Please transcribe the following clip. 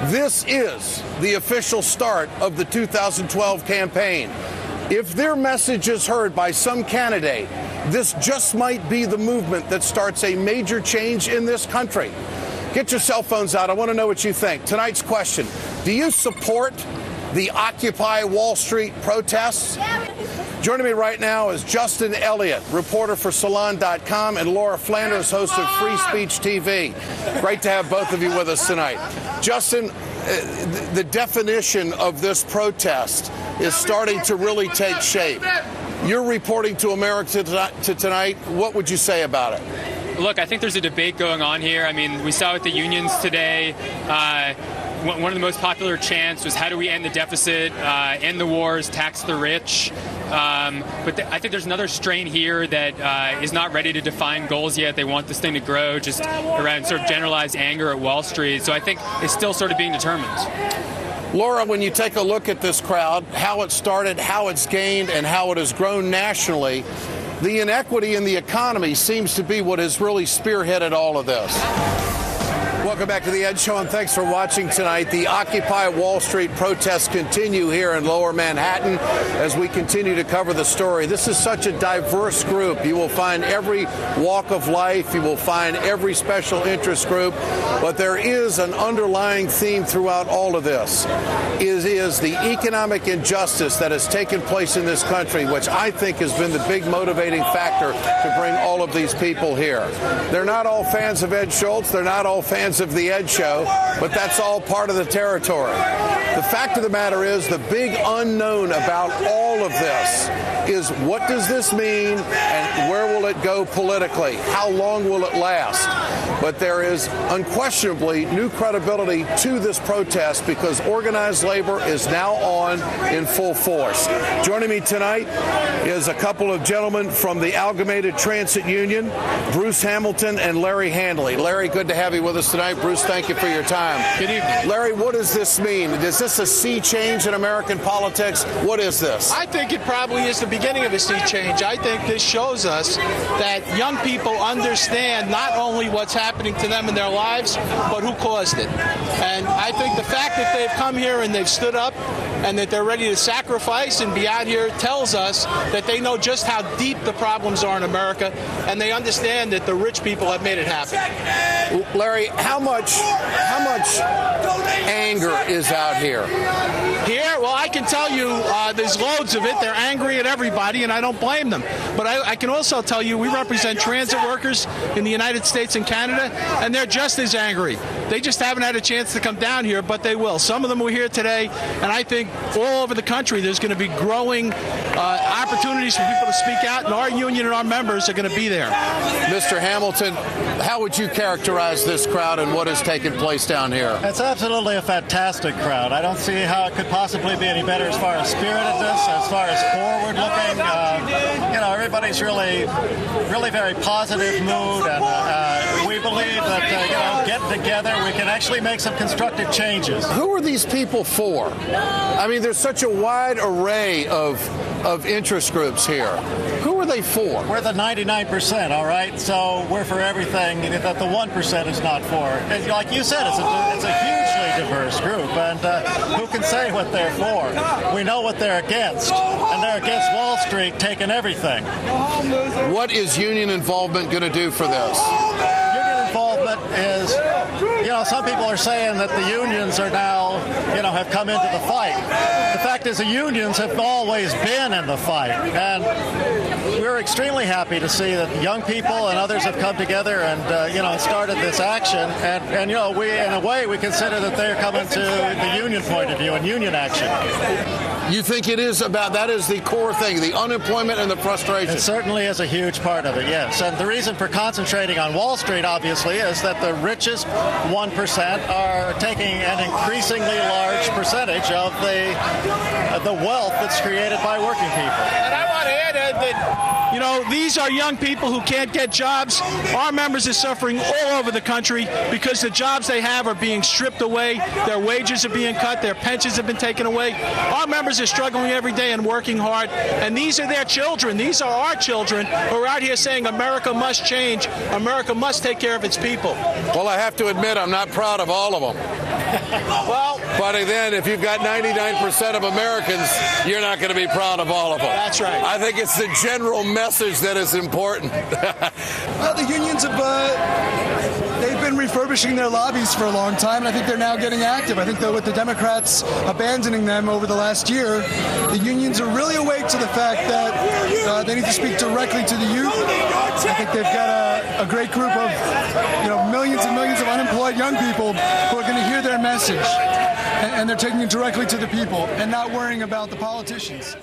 This is the official start of the 2012 campaign. If their message is heard by some candidate, this just might be the movement that starts a major change in this country. Get your cell phones out. I want to know what you think. Tonight's question, do you support the Occupy Wall Street protests? Joining me right now is Justin Elliott, reporter for Salon.com, and Laura Flanders, host of Free Speech TV. Great to have both of you with us tonight. Justin, the definition of this protest is starting to really take shape. You're reporting to America tonight. What would you say about it? Look, I think there's a debate going on here. I mean, we saw with the unions today. One of the most popular chants was, how do we end the deficit, end the wars, tax the rich? But I think there's another strain here that is not ready to define goals yet. They want this thing to grow just around sort of generalized anger at Wall Street. So I think it's still sort of being determined. Laura, when you take a look at this crowd, how it started, how it's gained, and how it has grown nationally, the inequity in the economy seems to be what has really spearheaded all of this. Welcome back to The Ed Show, and thanks for watching tonight. The Occupy Wall Street protests continue here in Lower Manhattan as we continue to cover the story. This is such a diverse group. You will find every walk of life. You will find every special interest group. But there is an underlying theme throughout all of this. It is the economic injustice that has taken place in this country, which I think has been the big motivating factor to bring all of these people here. They're not all fans of Ed Schultz. They're not all fans of The Ed Show, but that's all part of the territory. The fact of the matter is, the big unknown about all of this is, what does this mean and where will it go politically? How long will it last? But there is unquestionably new credibility to this protest because organized labor is now on in full force. Joining me tonight is a couple of gentlemen from the Amalgamated Transit Union, Bruce Hamilton and Larry Handley. Larry, good to have you with us tonight. Bruce, thank you for your time. Good evening. Larry, what does this mean? Is this a sea change in American politics? What is this? I think it probably is the beginning of a sea change. I think this shows us that young people understand not only what's happening to them in their lives, but who caused it. And I think the fact that they've come here and they've stood up and that they're ready to sacrifice and be out here tells us that they know just how deep the problems are in America, and they understand that the rich people have made it happen. Larry, how much anger is out here? Here? Well, I can tell you there's loads of it. They're angry at everybody, and I don't blame them. But I can also tell you we represent transit workers in the United States and Canada, and they're just as angry. They just haven't had a chance to come down here, but they will. Some of them were here today, and I think all over the country there's going to be growing opportunities for people to speak out, and our union and our members are going to be there. Mr. Hamilton, how would you characterize this crowd and what has taken place down here? It's absolutely a fantastic crowd. I don't see how it could possibly be any better as far as spiritedness, as far as forward-looking. Everybody's really very positive mood, and we believe that getting together, we can actually make some constructive changes. Who are these people for? I mean, there's such a wide array of interest groups here. Who are they for? We're the 99%, all right? So we're for everything that the 1% is not for. And like you said, it's a hugely diverse group, and who can say what they're for? We know what they're against, and they're against Wall Street taking everything. What is union involvement going to do for this? Union involvement is, some people are saying that the unions are now, have come into the fight. The fact is the unions have always been in the fight, and we're extremely happy to see that young people and others have come together and, started this action. And we, in a way, we consider that they're coming to the union point of view and union action. You think it is about, that is the core thing, the unemployment and the frustration? It certainly is a huge part of it, yes. And the reason for concentrating on Wall Street, obviously, is that the richest 1% are taking an increasingly large percentage of the wealth that's created by working people. And I want to add that, these are young people who can't get jobs. Our members are suffering all over the country because the jobs they have are being stripped away. Their wages are being cut. Their pensions have been taken away. Our members are struggling every day and working hard. And these are their children. These are our children who are out here saying America must change. America must take care of its people. Well, I have to admit, I'm not proud of all of them. Well, but then if you've got 99% of Americans, you're not going to be proud of all of them. That's right. I think it's the general message that is important. Well, the unions have they've been refurbishing their lobbies for a long time, and I think they're now getting active. I think that with the Democrats abandoning them over the last year, the unions are really awake to the fact that they need to speak directly to the youth. I think they've got a great group of millions and millions of unemployed young people who are going to hear their message, and they're taking it directly to the people and not worrying about the politicians.